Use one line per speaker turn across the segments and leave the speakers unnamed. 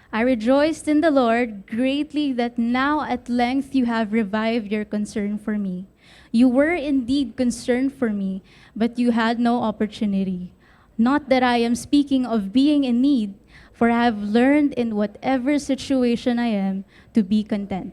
I rejoiced in the Lord greatly that now at length you have revived your concern for me. You were indeed concerned for me, but you had no opportunity. Not that I am speaking of being in need, for I have learned in whatever situation I am to be content.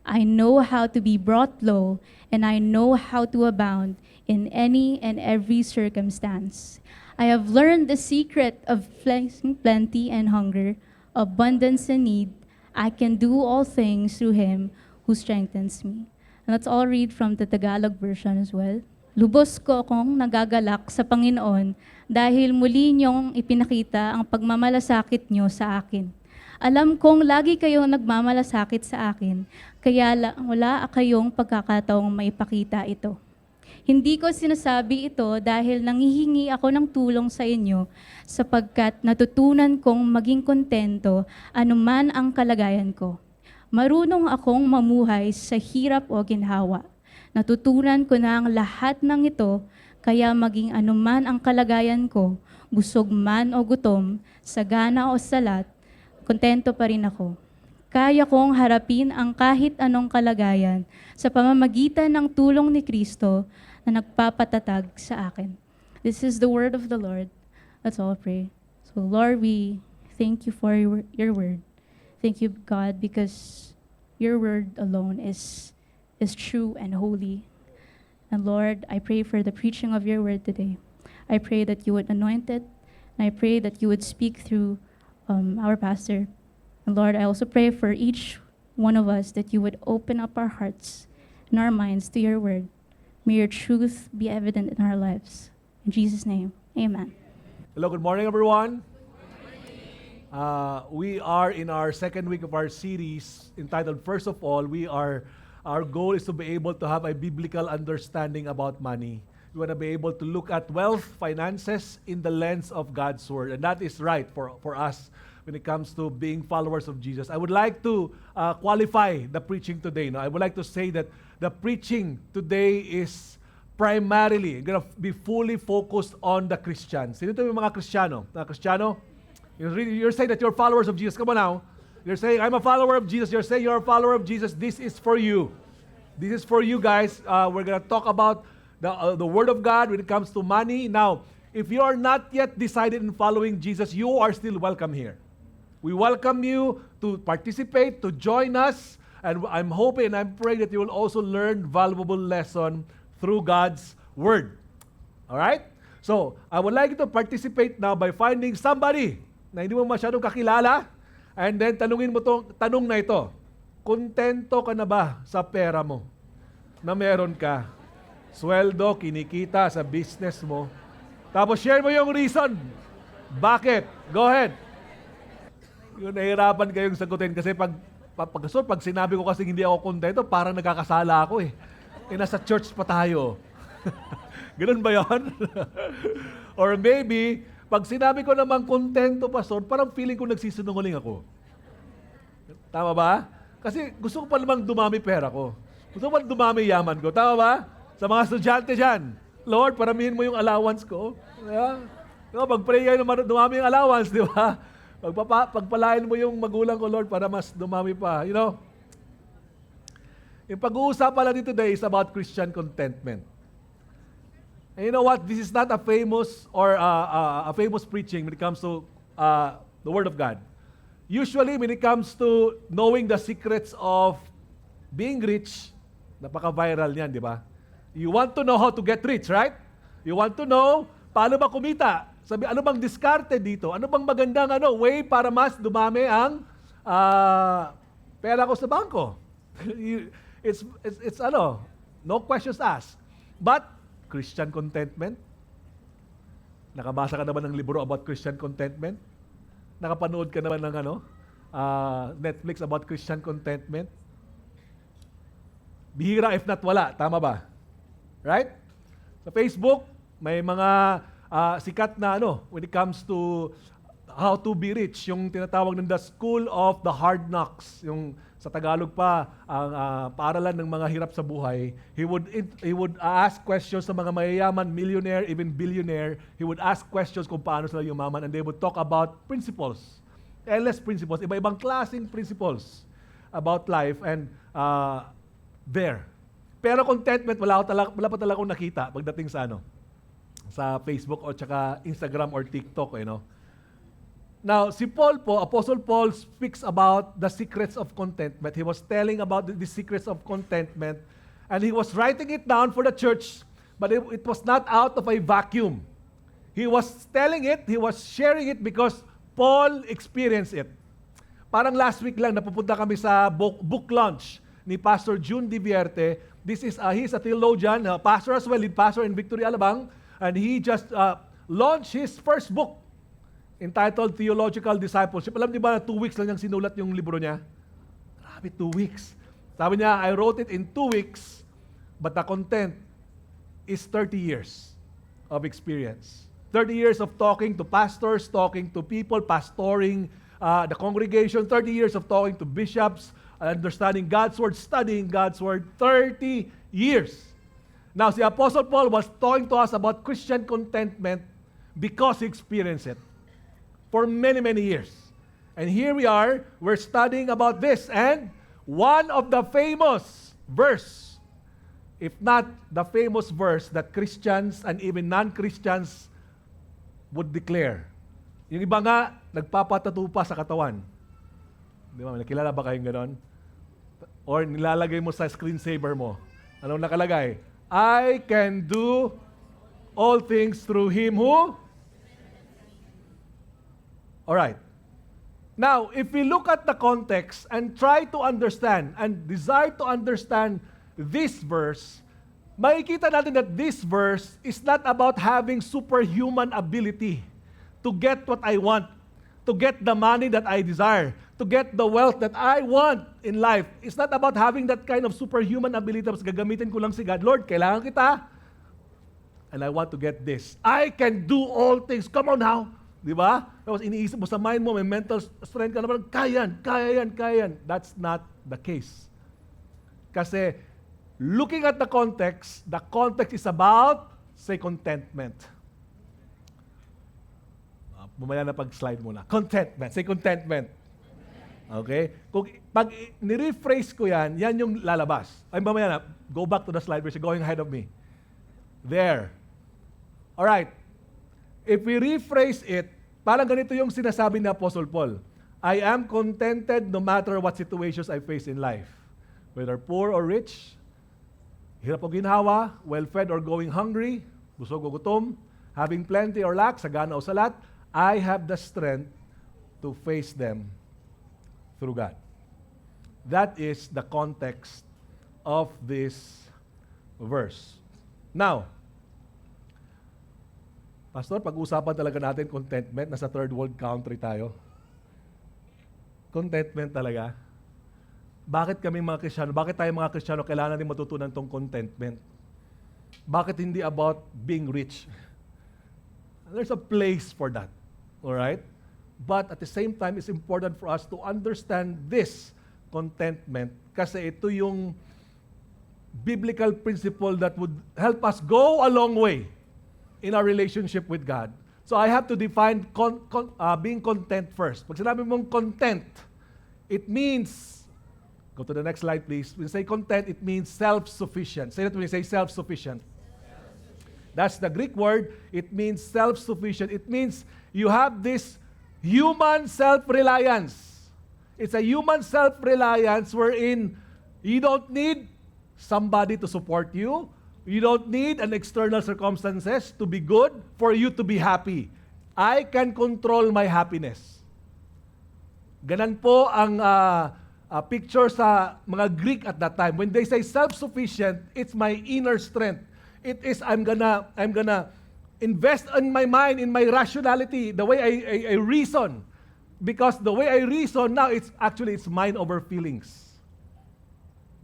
I know how to be brought low, and I know how to abound in any and every circumstance. I have learned the secret of facing plenty and hunger, abundance and need. I can do all things through Him who strengthens me. And let's all read from the Tagalog version as well. Lubos ko akong nagagalak sa Panginoon dahil muli niyong ipinakita ang pagmamalasakit niyo sa akin. Alam kong lagi kayong nagmamalasakit sa akin, kaya wala kayong pagkakataong maipakita ito. Hindi ko sinasabi ito dahil nanghihingi ako ng tulong sa inyo sapagkat natutunan kong maging kontento anuman ang kalagayan ko. Marunong akong mamuhay sa hirap o ginhawa. Natutunan ko na ang lahat ng ito kaya maging anuman ang kalagayan ko, busog man o gutom, sagana o salat, kontento pa rin ako. Kaya kong harapin ang kahit anong kalagayan sa pamamagitan ng tulong ni Kristo na nagpapatatag sa akin. This is the word of the Lord. Let's all pray. So Lord, we thank you for your word. Thank you, God, because your word alone is true and holy. And Lord, I pray for the preaching of your word today. I pray that you would anoint it, and I pray that you would speak through our pastor. And Lord, I also pray for each one of us that you would open up our hearts and our minds to your word. May your truth be evident in our lives. In Jesus' name, amen.
Hello, good morning, everyone. We are in our second week of our series entitled First of All. Our goal is to be able to have a biblical understanding about money. We want to be able to look at wealth, finances in the lens of God's Word. And that is right for us when it comes to being followers of Jesus. I would like to qualify the preaching today. No? I would like to say that the preaching today is primarily going to be fully focused on the Christians. Sino ito yung mga Kristiyano? Mga Kristiyano? You're saying that you're followers of Jesus. Come on now. You're saying, I'm a follower of Jesus. You're saying you're a follower of Jesus. This is for you. This is for you guys. We're going to talk about the Word of God when it comes to money. Now, if you are not yet decided in following Jesus, you are still welcome here. We welcome you to participate, to join us, and I'm hoping and I'm praying that you will also learn valuable lesson through God's Word. All right? So, I would like you to participate now by finding somebody na hindi mo masyadong kakilala, and then tanungin mo itong tanong na ito. Kontento ka na ba sa pera mo na meron ka? Sweldo, kinikita sa business mo. Tapos share mo yung reason. Bakit? Go ahead. Yung nahihirapan kayong sagutin kasi pag sinabi ko kasi hindi ako kontento, parang nagkakasala ako eh. Nasa church pa tayo. Ganun ba yun? Or maybe, pag sinabi ko namang kontento, pastor, parang feeling ko nagsisinungaling ako. Tama ba? Kasi gusto ko pa namang dumami pera ko. Gusto ko pa dumami yaman ko. Tama ba? Sa mga estudyante dyan, Lord, paramihin mo yung allowance ko. Yeah. Pag-pray kayo na dumami yung allowance, di ba? Pagpalain mo yung magulang ko, Lord, para mas dumami pa. You know? Yung pag-uusapan natin today is about Christian contentment. And you know what? This is not a famous or a famous preaching when it comes to the Word of God. Usually, when it comes to knowing the secrets of being rich, napaka-viral yan, di ba? You want to know how to get rich, right? You want to know paano ba kumita. Sabi, ano bang diskarte dito? Ano bang magandang way para mas dumami ang pera ko sa bangko? it's no questions asked. But, Christian contentment? Nakabasa ka naman ng libro about Christian contentment? Nakapanood ka naman ng Netflix about Christian contentment? Bihira if not wala, tama ba? Right? Sa Facebook, may mga sikat na when it comes to how to be rich, yung tinatawag ng the school of the hard knocks, yung sa Tagalog pa, ang paaralan ng mga hirap sa buhay. He would ask questions sa mga mayayaman, millionaire, even billionaire. He would ask questions kung paano sila yumaman, and they would talk about principles Endless principles, iba-ibang klaseng principles about life and there. Pero contentment, wala pa talaga akong nakita pagdating sa sa Facebook o tsaka Instagram or TikTok, Now, si Paul po, Apostle Paul speaks about the secrets of contentment. He was telling about the secrets of contentment, and he was writing it down for the church, but it was not out of a vacuum. He was telling it, he was sharing it because Paul experienced it. Parang last week lang, napupunta kami sa book launch ni Pastor June Divierte. He's a theologian, pastor as well, lead pastor in Victory, Alabang, and he just launched his first book entitled Theological Discipleship. Alam niyo ba na 2 weeks lang niyang sinulat yung libro niya? Grabe, 2 weeks. Sabi niya, I wrote it in 2 weeks, but the content is 30 years of experience. 30 years of talking to pastors, talking to people, pastoring the congregation, 30 years of talking to bishops, understanding God's Word, studying God's Word, 30 years. Now, si Apostle Paul was talking to us about Christian contentment because he experienced it for many, many years. And here we are, we're studying about this. And one of the famous verse, if not the famous verse that Christians and even non-Christians would declare. Yung iba nga, nagpapatattoo pa sa katawan. Di ba? Nakilala ba kayong ganon? Or nilalagay mo sa screensaver mo. Anong nakalagay? I can do all things through Him who... Alright. Now, if we look at the context and try to understand and desire to understand this verse, makikita natin that this verse is not about having superhuman ability to get what I want, to get the money that I desire, to get the wealth that I want in life. It's not about having that kind of superhuman ability. Tapos gagamitin ko lang si God. Lord, kailangan kita. And I want to get this. I can do all things. Come on now. Di ba? Tapos iniisip mo sa mind mo, may mental strength ka naman, kaya yan. That's not the case. Kasi, looking at the context is about, say, contentment. Mamaya na pag-slide muna. Contentment. Say contentment. Okay? Kung pag ni-rephrase ko yan yung lalabas. Ay, mamaya na. Go back to the slide where you're going ahead of me. There. Alright. If we rephrase it, parang ganito yung sinasabi ni Apostle Paul. I am contented no matter what situations I face in life. Whether poor or rich, hirap o ginhawa, well-fed or going hungry, busog o gutom, having plenty or lack, sagana o salat, I have the strength to face them through God. That is the context of this verse. Now, Pastor, pag-usapan talaga natin contentment, nasa third world country tayo. Contentment talaga. Bakit kami mga Kristiyano, bakit tayo mga Kristiyano kailangan natin matutunan tong contentment? Bakit hindi about being rich? There's a place for that. Alright? But at the same time, it's important for us to understand this contentment kasi ito yung biblical principle that would help us go a long way in our relationship with God. So I have to define being content first. Pag sinabi mong content, it means, go to the next slide please. When you say content, it means self-sufficient. Say that when you say self-sufficient. That's the Greek word. It means self-sufficient. It means you have this human self-reliance. It's a human self-reliance wherein you don't need somebody to support you. You don't need an external circumstances to be good for you to be happy. I can control my happiness. Ganan po ang picture sa mga Greek at that time. When they say self-sufficient, it's my inner strength. It is I'm gonna invest in my mind, in my rationality, the way I reason. Because the way I reason now, it's mind over feelings.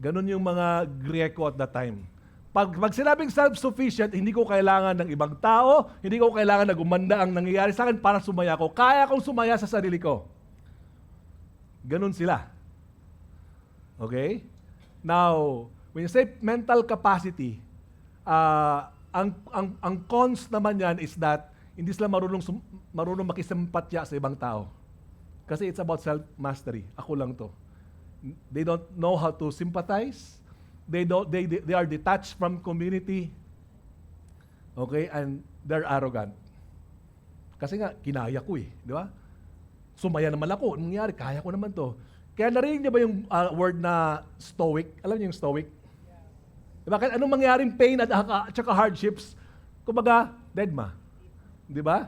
Ganon yung mga Greko at that time. Pag sinabing self-sufficient, hindi ko kailangan ng ibang tao, hindi ko kailangan na gumanda ang nangyayari sa akin para sumaya ko. Kaya kong sumaya sa sarili ko. Ganon sila. Okay? Now, when you say mental capacity, ang cons naman yan is that hindi sila marunong makisimpatya sa ibang tao. Kasi it's about self-mastery. Ako lang to. They don't know how to sympathize. They are detached from community. Okay? And they're arrogant. Kasi nga, kinaya ko eh. Di ba? Sumaya naman ako. Anong nangyari? Kaya ko naman to. Kaya narinig niyo ba yung word na stoic? Alam niyo yung stoic? Diba? Kaya anong mangyaring pain at saka hardships? Kumbaga, deadma. Di ba?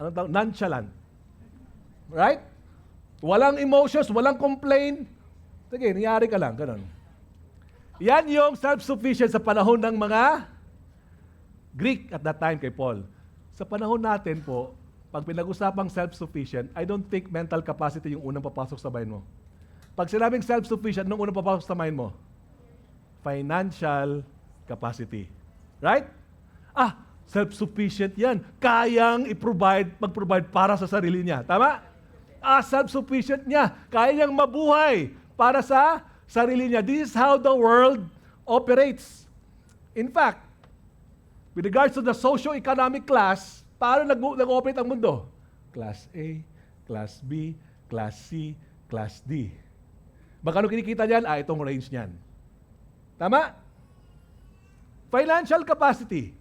Anong tawag? Nonchalant. Right? Walang emotions, walang complaint. Sige, nangyari ka lang. Ganun. Yan yung self-sufficient sa panahon ng mga Greek at that time kay Paul. Sa panahon natin po, pag pinag-usapang self-sufficient, I don't think mental capacity yung unang papasok sa mind mo. Pag sinabing self-sufficient, nung unang papasok sa mind mo? Financial capacity. Right? Self-sufficient yan. Kayang mag-provide para sa sarili niya. Tama? Self-sufficient niya. Kaya niyang mabuhay para sa sarili niya. This is how the world operates. In fact, with regards to the socio-economic class, paano nag-ooperate ang mundo? Class A, Class B, Class C, Class D. Magkano kinikita niyan? Itong range niyan. Tama? Financial capacity.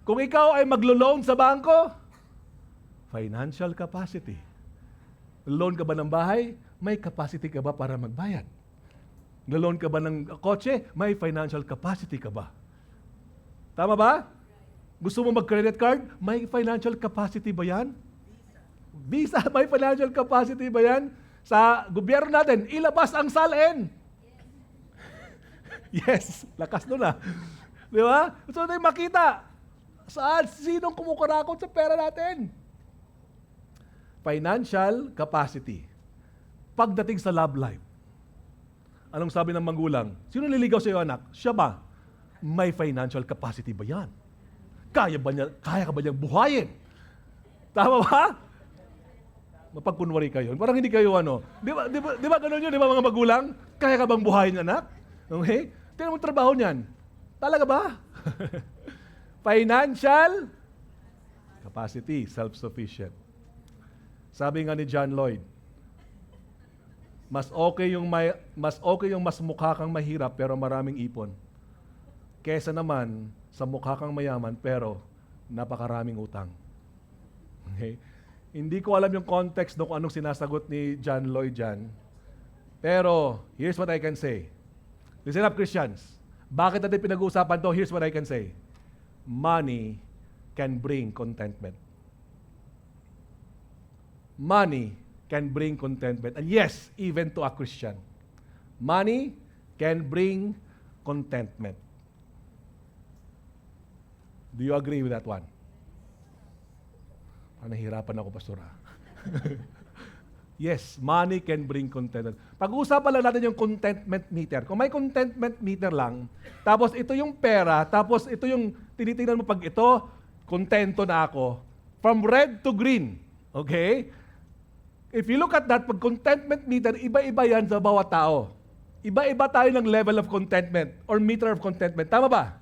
Kung ikaw ay maglo-loan sa bangko, financial capacity. Loan ka ba ng bahay? May capacity ka ba para magbayad? Loan ka ba ng kotse? May financial capacity ka ba? Tama ba? Gusto mo mag-credit card? May financial capacity ba yan? Visa, may financial capacity ba yan? Sa gobyerno natin, ilabas ang salin. Yes, lakas nun ah. Di ba? Gusto natin makita. Sinong kumukurakot sa pera natin? Financial capacity. Pagdating sa love life, anong sabi ng magulang? Sino niligaw sa iyo, anak? Siya ba? May financial capacity ba yan? Kaya ka ba niyang buhayin? Tama ba? Mapagkunwari kayo. Parang hindi kayo Di ba ganun yun? Di ba mga magulang? Kaya ka bang buhayin, anak? Okay? Tingnan mo trabaho niyan. Talaga ba? Financial capacity, self-sufficient. Sabi nga ni John Lloyd, mas okay yung mas mukha kang mahirap pero maraming ipon. Kesa naman sa mukha kang mayaman pero napakaraming utang. Okay? Hindi ko alam yung context kung anong sinasagot ni John Lloyd dyan. Pero here's what I can say. Listen up, Christians. Bakit natin pinag-uusapan to? Here's what I can say. Money can bring contentment. Money can bring contentment. And yes, even to a Christian. Money can bring contentment. Do you agree with that one? Nahihirapan ako, Pastora. Yes, money can bring contentment. Pag-uusapan lang natin yung contentment meter. Kung may contentment meter lang, tapos ito yung pera, tapos ito yung tinitingnan mo pag ito, kontento na ako. From red to green. Okay? If you look at that, pag contentment meter, iba-iba yan sa bawat tao. Iba-iba tayo ng level of contentment or meter of contentment. Tama ba?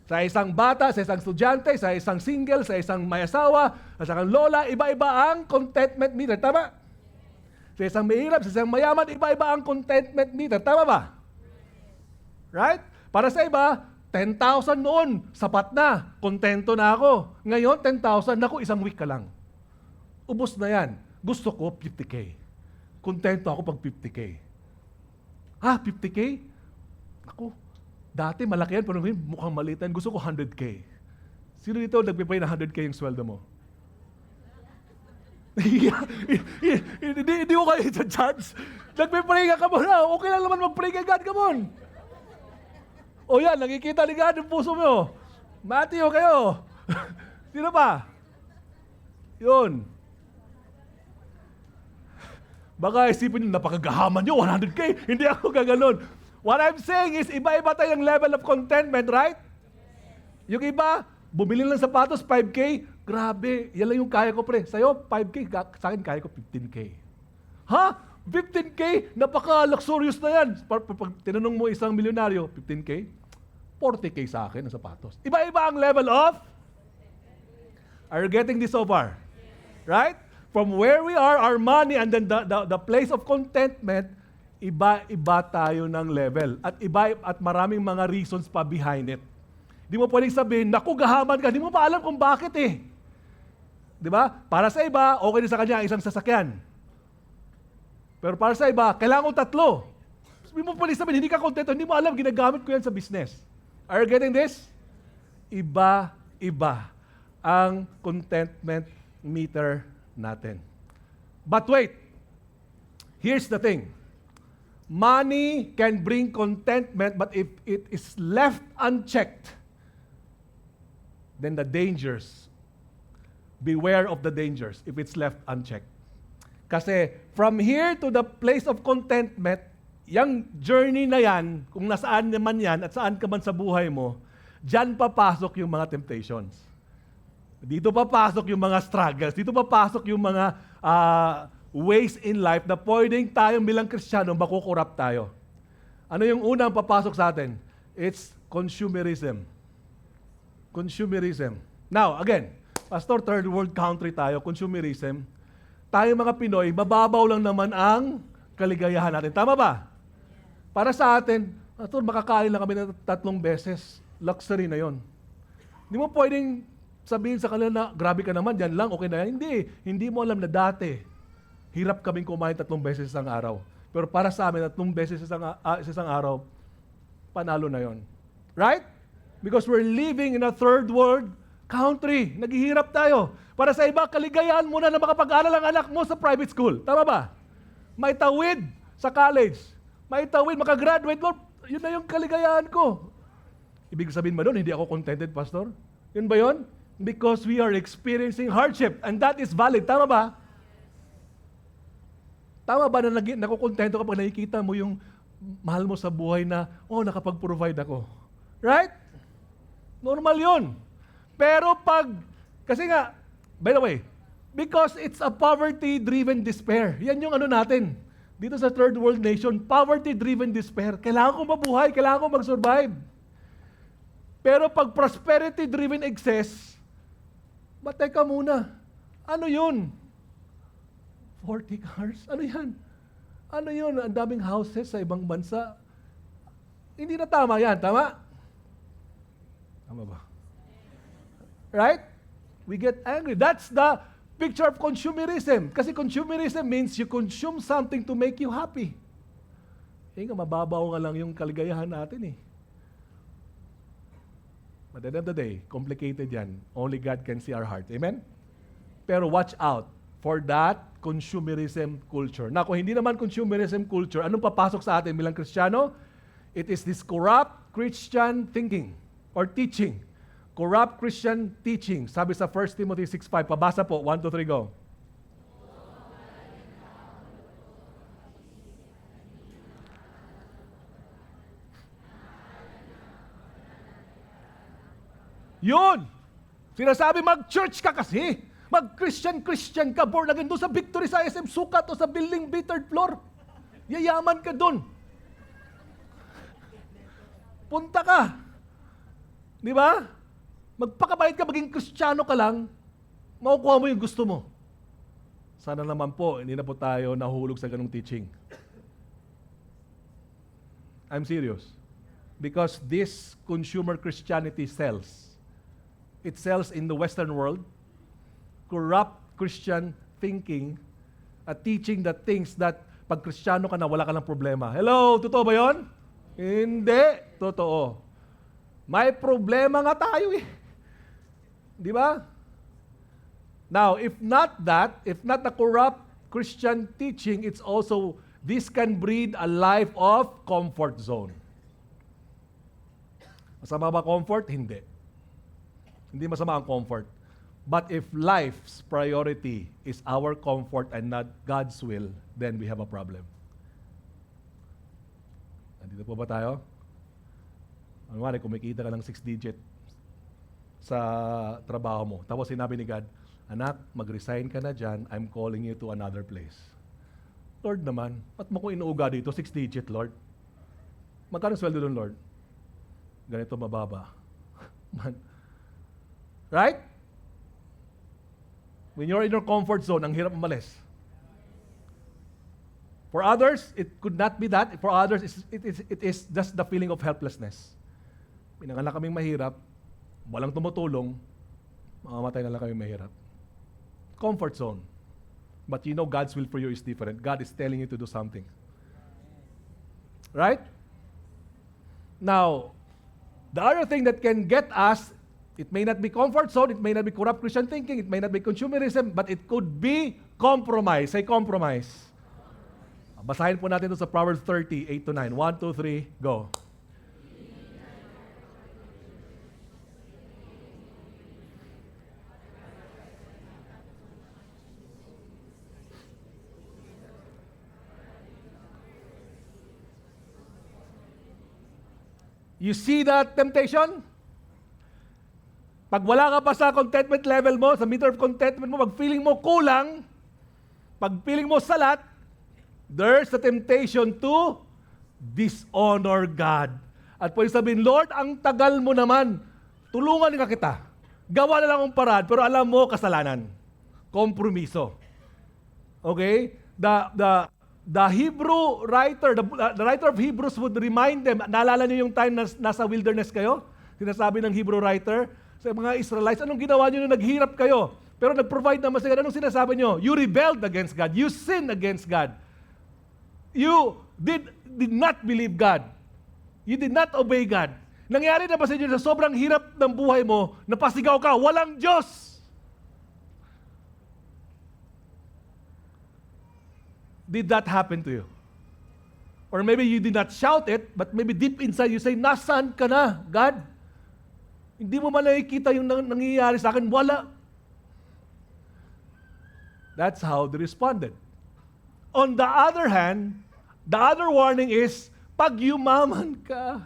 Sa isang bata, sa isang estudyante, sa isang single, sa isang may asawa, sa isang lola, iba-iba ang contentment meter. Tama? Sa isang mahirap, sa isang mayaman, iba-iba ang contentment meter. Tama ba? Right? Para sa iba, 10,000 noon, sapat na. Kontento na ako. Ngayon, 10,000, naku, isang week ka lang. Ubus na yan. Gusto ko, 50K. Kontento ako pag 50K. 50K? Naku, dati malaki yan, pero mukhang maliit yan. Gusto ko 100K. Sino dito nagpipay na 100K yung sweldo mo? Hindi ko kayo i-judge. Nagpipray ka muna. Okay lang naman mag-pray kay God, come on. O yan, nakikita ni God yung puso mo. Matthew kayo. Sino pa? Yun. Baka isipin nyo, napakagahaman nyo, 100K. Hindi ako gaganon. What I'm saying is, iba-iba tayong level of contentment, right? Yung iba, bumili lang sapatos, 5K. Grabe, yan lang yung kaya ko, pre. Sa'yo, 5K. Sa akin, kaya ko 15K. 15K? Napaka-luxurious na yan. Pag tinanong mo isang milyonaryo, 15K? 40K sa akin ang sapatos. Iba-iba ang level of... Are you getting this so far? Right? From where we are, our money, and then the place of contentment, iba-iba tayo ng level. At maraming mga reasons pa behind it. Di mo pwedeng sabihin, naku, gahaman ka, di mo pa alam kung bakit eh. Di ba? Para sa iba, okay na sa kanya ang isang sasakyan. Pero para sa iba, kailangan ko 3. Di mo pwedeng sabihin, hindi ka kontento, hindi mo alam, ginagamit ko yan sa business. Are you getting this? Iba-iba ang contentment meter natin. But wait, here's the thing. Money can bring contentment, but if it is left unchecked, then the dangers, beware of the dangers if it's left unchecked. Kasi from here to the place of contentment, yung journey na yan, kung nasaan naman yan at saan ka man sa buhay mo, dyan papasok yung mga temptations. Dito papasok yung mga struggles. Dito papasok yung mga ways in life na pwedeng tayong bilang Kristiyano makukurap tayo. Ano yung unang papasok sa atin? It's consumerism. Consumerism. Now, again, Pastor, third world country tayo, consumerism. Tayo mga Pinoy, mababaw lang naman ang kaligayahan natin. Tama ba? Para sa atin, Pastor, makakain lang kami ng 3 beses. Luxury na yon. Hindi mo pwedeng sabihin sa kanila na, grabe ka naman, yan lang, okay na yan. Hindi mo alam na dati, hirap kaming kumain 3 beses isang araw. Pero para sa amin, 3 beses isang araw, panalo na yon. Right? Because we're living in a third world country. Naghihirap tayo. Para sa iba, kaligayahan mo na na makapag-aral ang anak mo sa private school. Tama ba? May tawid sa college. May tawid, makagraduate. Lord, yun na yung kaligayahan ko. Ibig sabihin ba doon, hindi ako contented, Pastor? Yun ba yun? Because we are experiencing hardship. And that is valid. Tama ba? Tama ba na nakukontento kapag nakikita mo yung mahal mo sa buhay na, nakapag-provide ako. Right? Normal yun. Pero kasi nga, by the way, because it's a poverty-driven despair. Yan yung natin. Dito sa third world nation, poverty-driven despair. Kailangan ko mabuhay, kailangan ko mag-survive. Pero pag prosperity-driven excess, teka muna. Ano yun? 40 cars? Ano yan? Ano yun? Ang daming houses sa ibang bansa. Hindi na tama yan. Tama? Tama ba? Right? We get angry. That's the picture of consumerism. Kasi consumerism means you consume something to make you happy. Mababaw nga lang yung kaligayahan natin eh. But at the end of the day, complicated yan. Only God can see our heart. Amen? Pero watch out for that consumerism culture. Na kung hindi naman consumerism culture, anong papasok sa atin bilang Kristiyano? It is this corrupt Christian thinking or teaching. Corrupt Christian teaching. Sabi sa 1 Timothy 6:5. Pabasa po. 1, 2, 3, go. Yun! Sinasabi, mag-church ka kasi. Mag-Christian ka. Born again doon sa Victory sa SM Sukat o sa building B, third floor. Yayaman ka doon. Punta ka. Di ba? Magpakabait ka, maging Kristiyano ka lang, makukuha mo yung gusto mo. Sana naman po, hindi na po tayo nahulog sa ganung teaching. I'm serious. Because this consumer Christianity sells. It sells in the Western world. Corrupt Christian thinking at teaching the things that pag Kristiyano ka na, wala ka ng problema. Hello, totoo ba yun? Hindi. Totoo. May problema nga tayo eh. Di ba? Now, if not the corrupt Christian teaching, it's also, this can breed a life of comfort zone. Masama ba comfort? Hindi. Hindi masama ang comfort. But if life's priority is our comfort and not God's will, then we have a problem. Nandito po ba tayo? Ano kumikita ka ng 6-digit sa trabaho mo. Tapos sinabi ni God, anak, mag-resign ka na dyan, I'm calling you to another place. Lord naman, ba't mo ko inuuga dito, 6-digit, Lord? Magkano sweldo doon, Lord? Ganito mababa. Right? When you're in your comfort zone, ang hirap umalis. For others, it could not be that. For others, it is just the feeling of helplessness. Pinanganak kaming mahirap, walang tumutulong, mamamatay na lang kami mahirap. Comfort zone. But you know God's will for you is different. God is telling you to do something. Right? Now, the other thing that can get us, it may not be comfort zone, it may not be corrupt Christian thinking, it may not be consumerism, but it could be compromise. Say compromise. Basahin po natin ito sa Proverbs 30, 8-9. 1, 2, 3, go. You see that temptation? Pag wala ka pa sa contentment level mo, sa meter of contentment mo, pag feeling mo kulang, pag feeling mo salat, there's the temptation to dishonor God. At pwede sabihin, Lord, ang tagal mo naman, tulungan ka kita. Gawa na lang ang paraan, pero alam mo, kasalanan. Kompromiso. Okay? The Hebrew writer, the writer of Hebrews would remind them, naalala niyo yung time na nasa wilderness kayo? Sinasabi ng Hebrew writer sa mga Israelites, anong ginawa niyo nung naghirap kayo? Pero nag-provide naman sa God. Anong sinasabi niyo? You rebelled against God. You sinned against God. You did not believe God. You did not obey God. Nangyari na ba sa inyo sa sobrang hirap ng buhay mo, napasigaw ka, walang Diyos? Did that happen to you? Or maybe you did not shout it, but maybe deep inside you say, nasaan ka na, God? Hindi mo man nakikita yung nangyayari sa akin, wala. That's how they responded. On the other hand, the other warning is, pag yumaman ka,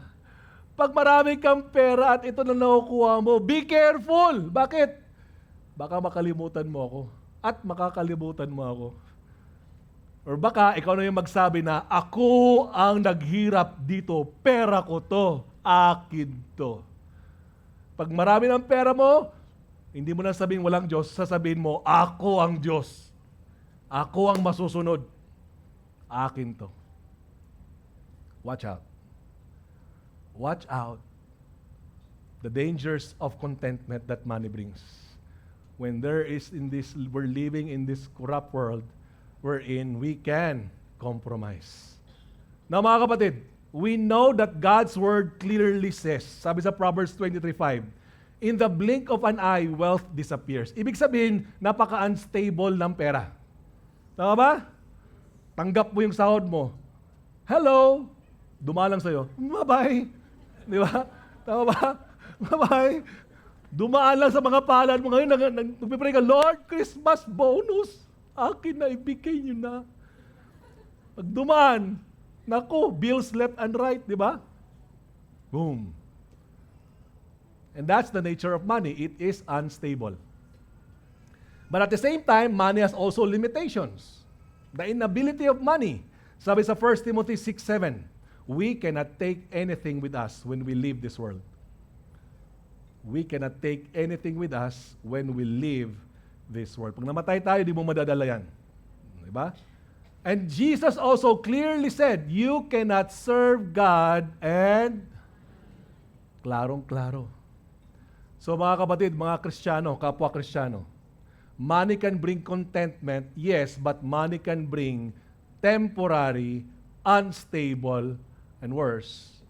pag marami kang pera at ito na nakukuha mo, be careful. Bakit? Baka makalimutan mo ako at makakalimutan mo ako. Or baka ikaw na yung magsabi na, ako ang naghirap dito, pera ko to, akin to. Pag marami ng pera mo, hindi mo na sabihin walang Diyos, sasabihin mo, ako ang Diyos. Ako ang masusunod. Akin to. Watch out. Watch out. The dangers of contentment that money brings. When we're living in this corrupt world, wherein we can compromise. Now mga kapatid, we know that God's Word clearly says, sabi sa Proverbs 23:5, in the blink of an eye, wealth disappears. Ibig sabihin, napaka-unstable ng pera. Tama ba? Tanggap mo yung sahod mo. Hello! Dumalang sa'yo. Bye-bye! Di ba? Tama ba? Bye-bye! Dumaan lang sa mga palad mo ngayon, nagpipray ka, Lord, Christmas bonus! Akin na, ibigay nyo na. Pag dumaan, naku, bills left and right, di ba? Boom. And that's the nature of money. It is unstable. But at the same time, money has also limitations. The inability of money. Sabi sa 1 Timothy 6:7, we cannot take anything with us when we leave this world. We cannot take anything with us when we leave this world. Pag namatay tayo, di mo madadala yan. Diba? And Jesus also clearly said, you cannot serve God and klarong-klaro. So mga kapatid, mga Kristiyano, kapwa Kristiyano, money can bring contentment, yes, but money can bring temporary, unstable, and worse,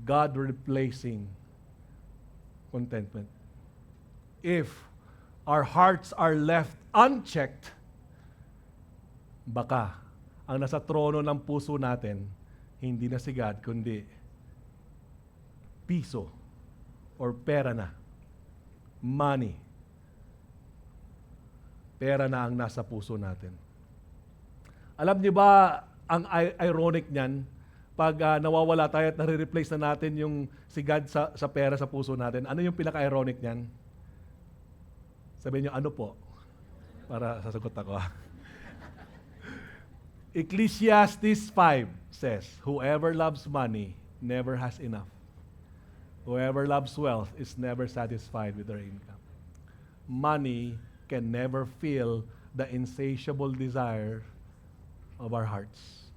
God replacing contentment. If our hearts are left unchecked, baka ang nasa trono ng puso natin, hindi na si God, kundi piso or pera na. Money. Pera na ang nasa puso natin. Alam niyo ba ang ironic niyan? Pag nawawala tayo at nare-replace na natin yung si God sa pera sa puso natin, ano yung pinaka-ironic niyan? Sabihin niyo, ano po? Para sasagot ako. Ecclesiastes 5 says, whoever loves money never has enough. Whoever loves wealth is never satisfied with their income. Money can never fill the insatiable desire of our hearts.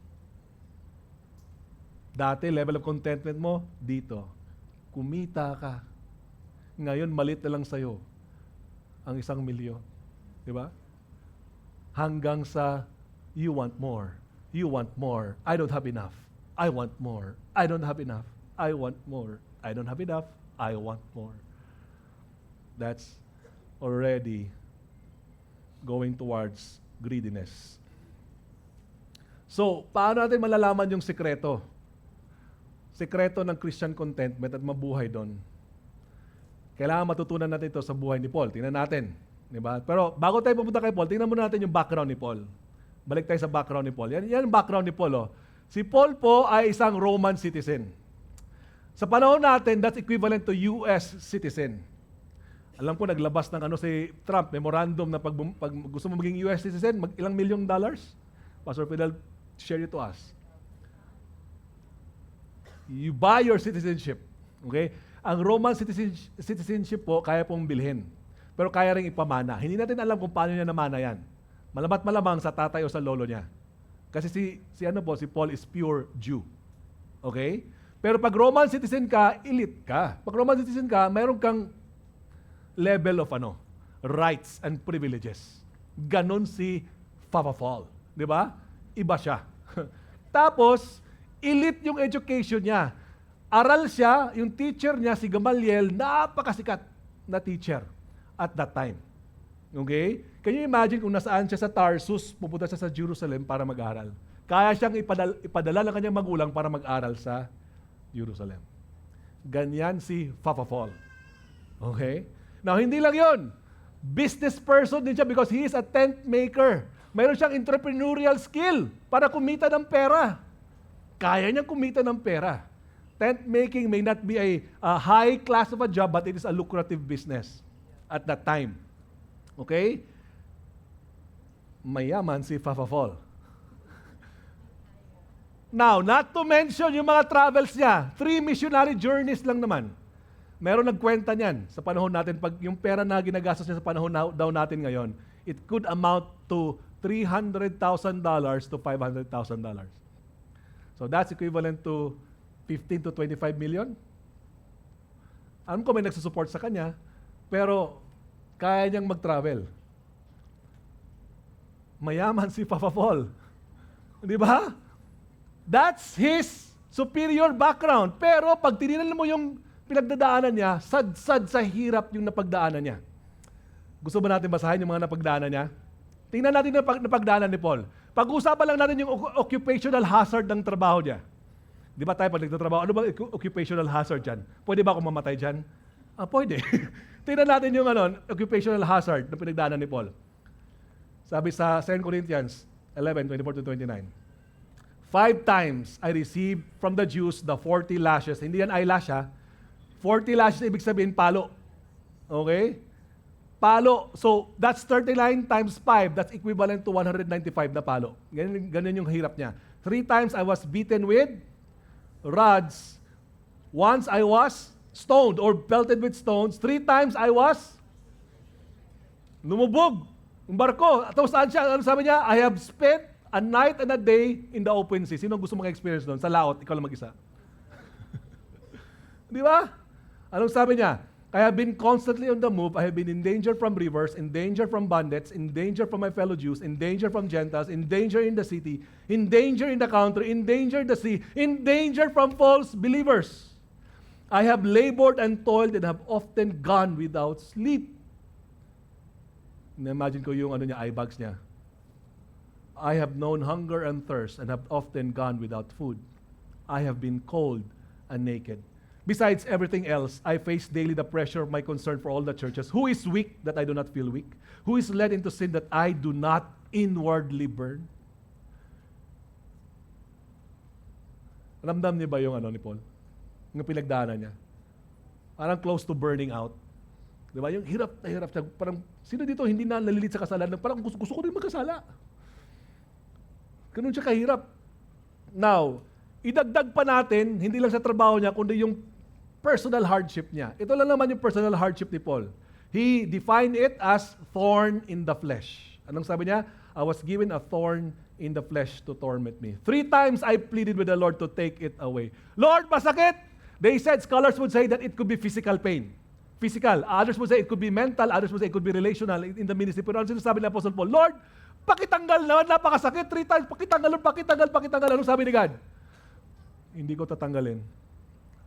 Dati, level of contentment mo, dito. Kumita ka. Ngayon, malit na lang sa'yo ang 1,000,000. Di ba? Hanggang sa, you want more. You want more. I don't have enough. I want more. I don't have enough. I want more. I don't have enough. I want more. That's already going towards greediness. So, paano natin malalaman yung sikreto? Sikreto ng Christian contentment at mabuhay doon. Kailangan matutunan natin ito sa buhay ni Paul. Tingnan natin. Diba? Pero bago tayo pupunta kay Paul, tingnan muna natin yung background ni Paul. Balik tayo sa background ni Paul. Yan yung background ni Paul. Oh. Si Paul po ay isang Roman citizen. Sa panahon natin, that's equivalent to US citizen. Alam ko, naglabas ng si Trump, memorandum na pag gusto mo maging US citizen, ilang $1,000,000? Pastor Fidel, share it to us. You buy your citizenship. Okay? Ang Roman citizenship po, kaya pong bilhin. Pero kaya rin ipamana. Hindi natin alam kung paano niya namana yan. Malamat malamang sa tatay o sa lolo niya. Kasi si Paul is pure Jew. Okay? Pero pag Roman citizen ka, elite ka. Pag Roman citizen ka, mayroon kang level of rights and privileges. Ganon si Papa Paul. Di ba? Iba siya. Tapos, elite yung education niya. Aral siya, yung teacher niya, si Gamaliel, napakasikat na teacher at that time. Okay? Can you imagine kung nasaan siya sa Tarsus, pupunta siya sa Jerusalem para mag-aral? Kaya siyang ipadala ng kanyang magulang para mag-aral sa Jerusalem. Ganyan si Papa Paul. Okay? Now, hindi lang yon. Business person din siya because he is a tent maker. Mayroon siyang entrepreneurial skill para kumita ng pera. Kaya niyang kumita ng pera. Tent making may not be a high class of a job, but it is a lucrative business at that time. Okay? Mayaman si Papa Paul. Now, not to mention yung mga travels niya. 3 missionary journeys lang naman. Meron nagkwenta niyan sa panahon natin. Pag yung pera na ginagastos niya sa panahon daw natin ngayon, it could amount to $300,000 to $500,000. So that's equivalent to 15 to 25 million. Alam ko may nagsusupport sa kanya, pero kaya niyang mag-travel. Mayaman si Papa Paul. Di ba? That's his superior background. Pero pag tinignan mo yung pinagdadaanan niya, sad-sad sa hirap yung napagdaanan niya. Gusto ba natin basahin yung mga napagdaanan niya? Tingnan natin yung napagdaanan ni Paul. Pag-usapan lang natin yung occupational hazard ng trabaho niya. Di ba tayo pag nagtatrabaho, ano ba occupational hazard dyan? Pwede ba akong mamatay dyan? Pwede. Tingnan natin yung occupational hazard na pinagdaanan ni Paul. Sabi sa 2 Corinthians 11:24-29, 5 times I received from the Jews the 40 lashes. Hindi yan eyelash ha. 40 lashes, ibig sabihin palo. Okay? Palo. So, that's 39 times 5. That's equivalent to 195 na palo. Ganun yung hirap niya. 3 times I was beaten with rods. Once I was stoned or pelted with stones. 3 times I was lumubog. Yung barko. Tapos saan siya? Ano sabi niya? I have spent a night and a day in the open sea. Sino gusto mong experience doon? Sa laot, ikaw lang mag-isa. Di ba? Anong sabi niya? I have been constantly on the move. I have been in danger from rivers, in danger from bandits, in danger from my fellow Jews, in danger from Gentiles, in danger in the city, in danger in the country, in danger in the sea, in danger from false believers. I have labored and toiled and have often gone without sleep. Na-imagine ko yung eye bags niya. I have known hunger and thirst and have often gone without food. I have been cold and naked. Besides everything else, I face daily the pressure of my concern for all the churches. Who is weak that I do not feel weak? Who is led into sin that I do not inwardly burn? Ramdam niyo ba yung ni Paul? Yung pinagdaanan niya? Parang close to burning out. Di ba? Yung hirap na hirap siya. Parang, sino dito hindi na nalilit sa kasalanan? Parang gusto ko din magkasala. Ganun siya kahirap. Now, idagdag pa natin, hindi lang sa trabaho niya, kundi yung personal hardship niya. Ito lang naman yung personal hardship ni Paul. He defined it as thorn in the flesh. Anong sabi niya? I was given a thorn in the flesh to torment me. 3 times I pleaded with the Lord to take it away. Lord, masakit! They said, scholars would say that it could be physical pain. Physical. Others would say it could be mental. Others would say it could be relational in the ministry. Pero ano sinasabi ni Apostle Paul? Lord, pakitanggal naman. Napakasakit. 3 times. Pakitanggal, Lord. Pakitanggal. Anong sabi ni God? Hindi ko tatanggalin.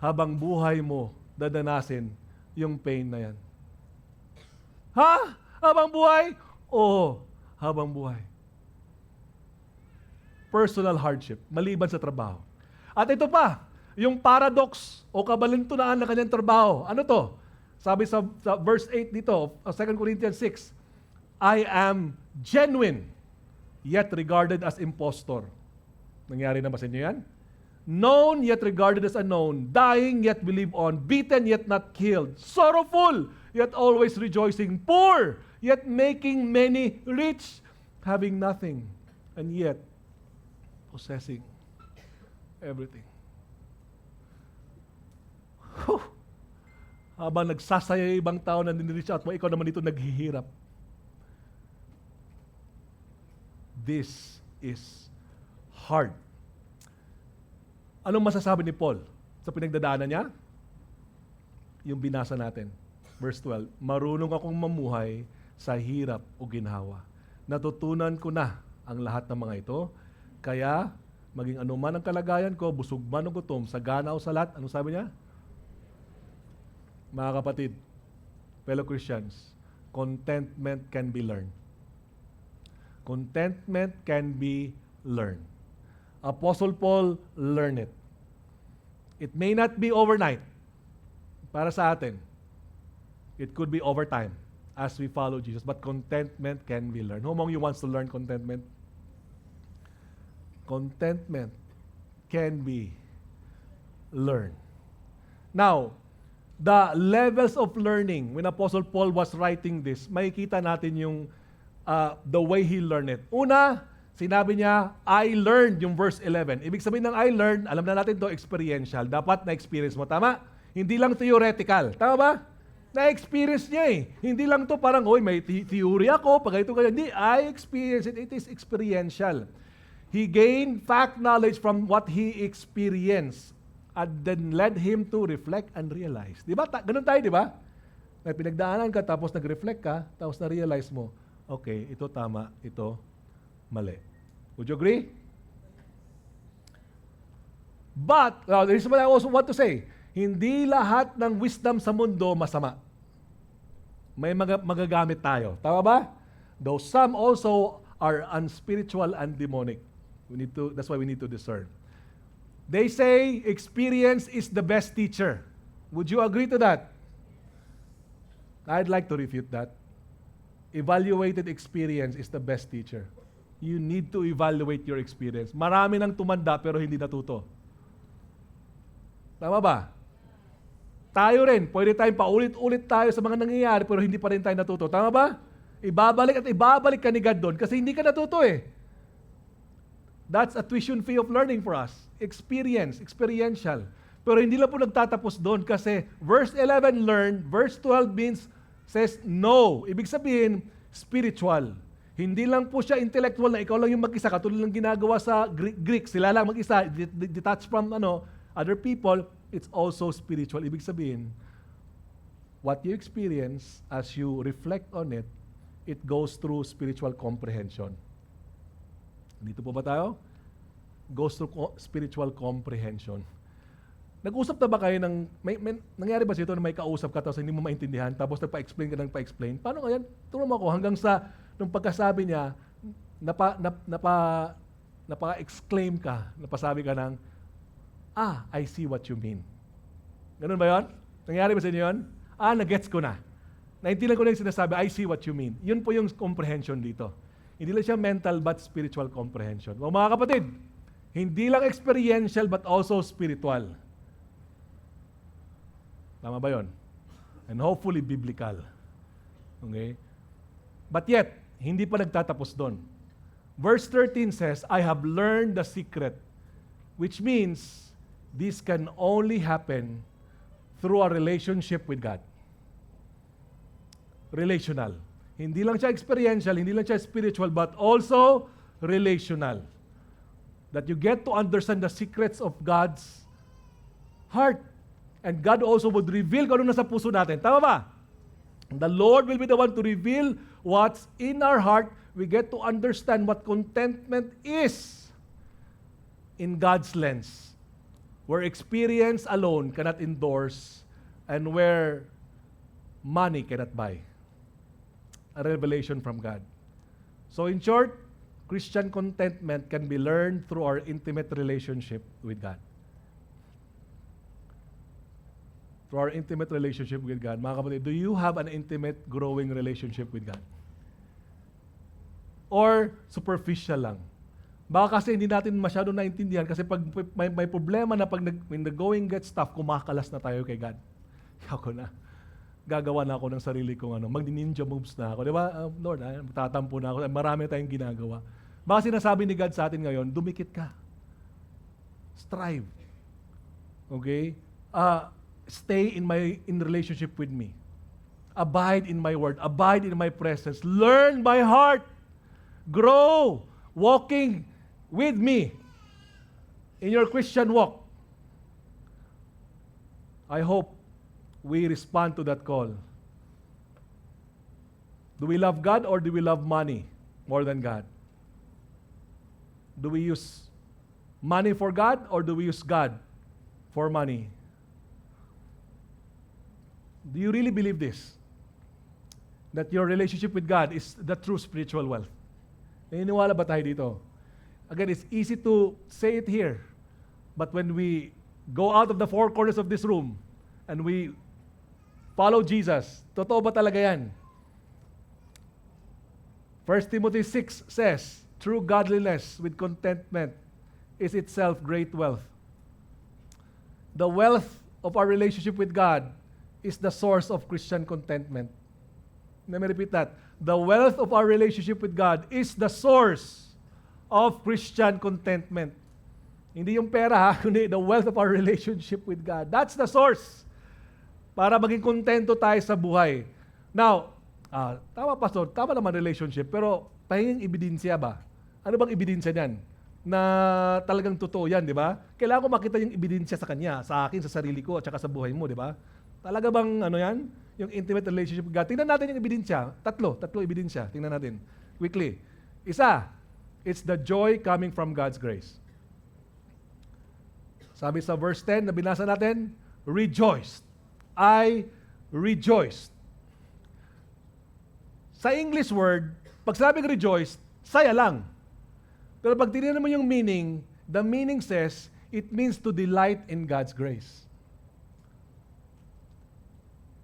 Habang buhay mo, dadanasin yung pain na yan. Ha? Habang buhay? Oo. Habang buhay. Personal hardship. Maliban sa trabaho. At ito pa, yung paradox o kabalintunaan ng kanyang trabaho. Ano to? Sabi sa verse 8 dito, 2 Corinthians 6, I am genuine, yet regarded as impostor. Nangyari na ba sa inyo yan? Known, yet regarded as unknown. Dying, yet believed on. Beaten, yet not killed. Sorrowful, yet always rejoicing. Poor, yet making many rich. Having nothing, and yet possessing everything. Whew. Habang nagsasaya yung ibang tao na ninireach out mo, ikaw naman dito naghihirap. This is hard. Anong masasabi ni Paul sa pinagdadaanan niya? Yung binasa natin. Verse 12, marunong akong mamuhay sa hirap o ginhawa. Natutunan ko na ang lahat ng mga ito, kaya maging anuman ang kalagayan ko, busog man o gutom, sagana o salat, anong sabi niya? Mga kapatid, fellow Christians, contentment can be learned. Contentment can be learned. Apostle Paul learned it. It may not be overnight para sa atin. It could be over time as we follow Jesus. But contentment can be learned. Who among you wants to learn contentment? Contentment can be learned. Now, the levels of learning, when Apostle Paul was writing this, makikita natin yung the way he learned it. Una, sinabi niya, I learned, yung verse 11. Ibig sabihin ng I learned, alam na natin to experiential. Dapat na-experience mo. Tama? Hindi lang theoretical. Tama ba? Na-experience niya eh. Hindi lang to parang, oy, may theory ako, pag ito kaya. Hindi, I experience it. It is experiential. He gained fact knowledge from what he experienced and then led him to reflect and realize. Di ba? Ganun tayo, di ba? May pinagdaanan ka, tapos nag-reflect ka, tapos na-realize mo, okay, ito tama, ito mali. Would you agree? But, this is what I also want to say, hindi lahat ng wisdom sa mundo masama. May magagamit tayo. Tama ba? Though some also are unspiritual and demonic. That's why we need to discern. They say experience is the best teacher. Would you agree to that? I'd like to refute that. Evaluated experience is the best teacher. You need to evaluate your experience. Marami nang tumanda pero hindi natuto. Tama ba? Tayo rin, pwede tayong paulit-ulit tayo sa mga nangyayari pero hindi pa rin tayo natuto. Tama ba? Ibabalik at ibabalik ka ni God doon kasi hindi ka natuto eh. That's a tuition fee of learning for us. Experience, experiential. Pero hindi lang po nagtatapos doon kasi verse 11 learn, verse 12 says no. Ibig sabihin, spiritual. Hindi lang po siya intellectual na ikaw lang yung mag-isa, katulad ng ginagawa sa Greek, sila lang mag-isa, detached from other people, it's also spiritual. Ibig sabihin, what you experience as you reflect on it, it goes through spiritual comprehension. Dito po ba tayo? Goes through spiritual comprehension. Nag-usap na ba kayo ng, nangyari ba ito na may kausap ka tapos hindi mo maintindihan tapos nagpa-explain ka ng pa-explain? Paano kaya? Turo mo ako hanggang sa nung pagkasabi niya, napa-exclaim ka, napasabi ka ng, I see what you mean. Ganun ba yun? Nangyari ba sa inyo yun? Nag-gets ko na. Naintindihan ko na yung sinasabi, I see what you mean. Yun po yung comprehension dito. Hindi lang siya mental but spiritual comprehension. Mga kapatid, hindi lang experiential but also spiritual. Tama ba yun? And hopefully biblical. Okay? But yet, hindi pa nagtatapos doon. Verse 13 says, I have learned the secret, which means this can only happen through a relationship with God. relational. Hindi lang siya experiential, hindi lang siya spiritual, but also relational. That you get to understand the secrets of God's heart. And God also would reveal kung ano nasa puso natin. Tama ba? The Lord will be the one to reveal what's in our heart. We get to understand what contentment is in God's lens. Where experience alone cannot endorse and where money cannot buy. A revelation from God. So in short, Christian contentment can be learned through our intimate relationship with God. Through our intimate relationship with God. Mga kapatid, do you have an intimate, growing relationship with God? Or superficial lang? Baka kasi hindi natin masyado naintindihan kasi pag may problema na when the going gets tough, kumakalas na tayo kay God. Ako na. Gagawa na ako ng sarili kong magni-ninja moves na ako. Di ba? Lord, tatampo na ako. Marami tayong ginagawa. Baka sinasabi ni God sa atin ngayon, dumikit ka. Strive. Okay? Stay in relationship with me. Abide in my word. Abide in my presence. Learn by heart. Grow. Walking with me in your Christian walk. I hope we respond to that call. Do we love God or do we love money more than God? Do we use money for God or do we use God for money? Do you really believe this? That your relationship with God is the true spiritual wealth? Naniniwala ba tayo dito? Again, it's easy to say it here. But when we go out of the four corners of this room and we follow Jesus, totoo ba talaga yan? 1 Timothy 6 says, true godliness with contentment is itself great wealth. The wealth of our relationship with God is the source of Christian contentment. Let me repeat that. The wealth of our relationship with God is the source of Christian contentment. Hindi yung pera, kundi the wealth of our relationship with God. That's the source para maging kontento tayo sa buhay. Now, tama pastor, tama naman relationship, pero pahinging ebidensya ba? Ano bang ebidensya niyan? Na talagang totoo yan, di ba? Kailangan ko makita yung ebidensya sa kanya, sa akin, sa sarili ko, at saka sa buhay mo, di ba? Talaga bang yan? Yung intimate relationship with God. Tingnan natin yung ebidensya. Tatlo ebidensya. Tingnan natin. Quickly. Isa, it's the joy coming from God's grace. Sabi sa verse 10 na binasa natin, rejoiced. I rejoiced. Sa English word, pag sabing rejoiced, saya lang. Pero pag tinignan mo yung meaning, the meaning says, it means to delight in God's grace.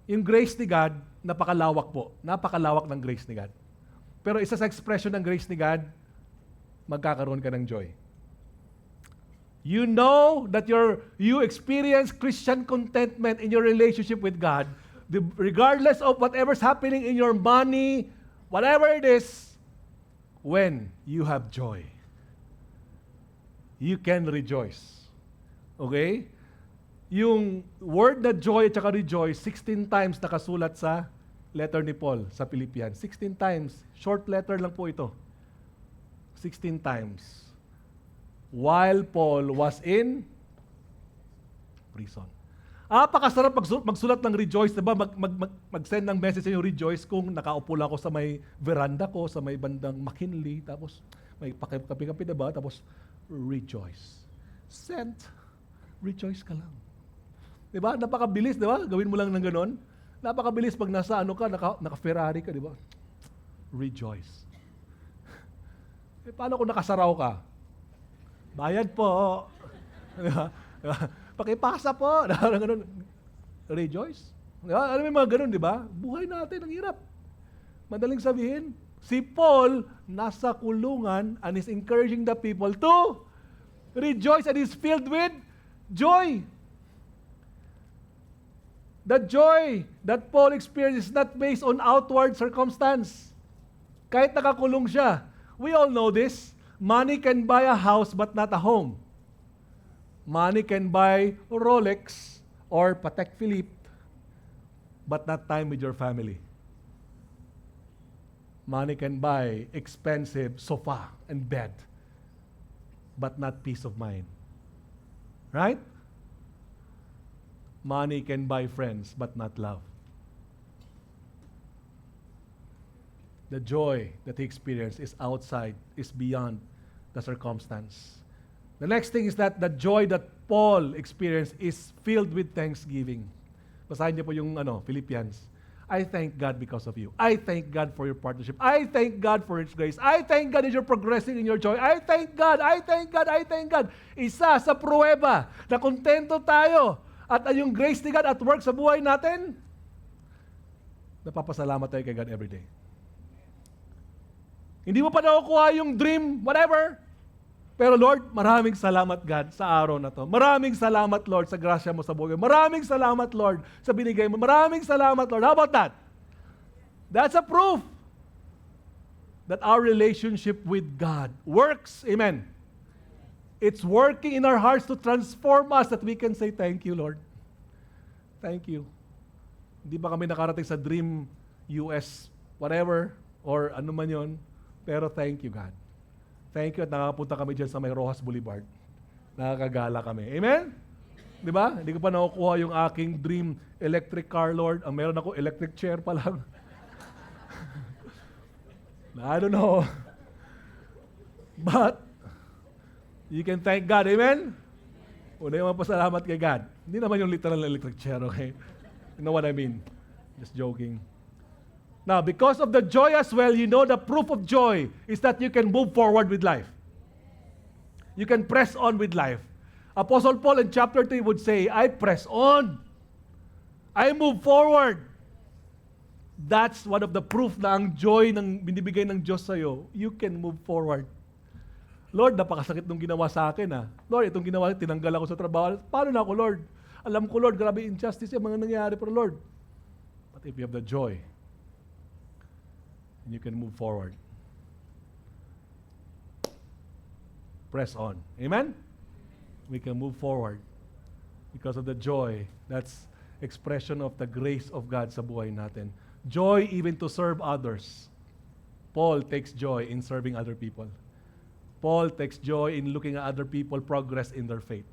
Yung grace ni God, napakalawak po. Napakalawak ng grace ni God. Pero isa sa expression ng grace ni God, magkakaroon ka ng joy. You know that you experience Christian contentment in your relationship with God, regardless of whatever's happening in your money, whatever it is, when you have joy. You can rejoice. Okay? Yung word na joy at saka rejoice, 16 times nakasulat sa letter ni Paul sa Philippians. 16 times. Short letter lang po ito. 16 times. While Paul was in prison. Pakasarap magsulat ng rejoice, diba? Mag-send ng message yung rejoice kung nakaupo lang ako sa may veranda ko, sa may bandang McKinley, tapos may kape-kape, diba? Tapos rejoice. Sent. Rejoice ka lang. Diba? Napakabilis, diba? Gawin mo lang ng ganon. Napakabilis pag nasa naka-Ferrari ka, diba? Rejoice. Paano kung nakasaraw ka? Bayad po. Diba? Pakipasa po. Ganun. Rejoice. Diba? Alam mo yung mga ganun, diba? Buhay natin, ang hirap. Madaling sabihin, si Paul nasa kulungan and is encouraging the people to rejoice and is filled with joy. The joy that Paul experienced is not based on outward circumstance. Kahit nakakulong siya. We all know this. Money can buy a house but not a home. Money can buy Rolex or Patek Philippe but not time with your family. Money can buy expensive sofa and bed, but not peace of mind. Right? Money can buy friends, but not love. The joy that he experienced is outside, is beyond the circumstance. The next thing is that the joy that Paul experienced is filled with thanksgiving. Basahin niyo po yung Philippians. I thank God because of you. I thank God for your partnership. I thank God for His grace. I thank God that you're progressing in your joy. I thank God, I thank God, I thank God. Isa sa pruweba na kontento tayo at yung grace ni God at work sa buhay natin, napapasalamat tayo kay God every day. Hindi mo pa nakukuha yung dream, whatever. Pero Lord, maraming salamat God sa araw na to. Maraming salamat Lord sa grasya mo sa buhay. Maraming salamat Lord sa binigay mo. Maraming salamat Lord. How about that? That's a proof that our relationship with God works. Amen. It's working in our hearts to transform us that we can say, thank you Lord. Thank you. Hindi ba kami nakarating sa dream US, whatever, or ano man yon, pero thank you God. Thank you at nakakapunta kami dyan sa may Rojas Boulevard. Nakakagala kami. Amen? Di ba? Hindi ko pa nakukuha yung aking dream electric car, Lord. Ang meron ako, electric chair pa lang. I don't know. But, you can thank God. Amen? Una yung mapasalamat kay God. Hindi naman yung literal electric chair, okay? You know what I mean? Just joking. Now, because of the joy as well, you know the proof of joy is that you can move forward with life. You can press on with life. Apostle Paul in chapter 3 would say, I press on. I move forward. That's one of the proof na ang joy ng binibigay ng Diyos sa'yo. You can move forward. Lord, napakasakit nung ginawa sa akin. Lord, itong ginawa, tinanggal ako sa trabaho. Paano na ako, Lord? Alam ko, Lord, grabe injustice yung mga nangyayari. Pero Lord, but if you have the joy, and you can move forward. Press on. Amen? We can move forward because of the joy. That's expression of the grace of God sa buhay natin. Joy even to serve others. Paul takes joy in serving other people. Paul takes joy in looking at other people progress in their faith.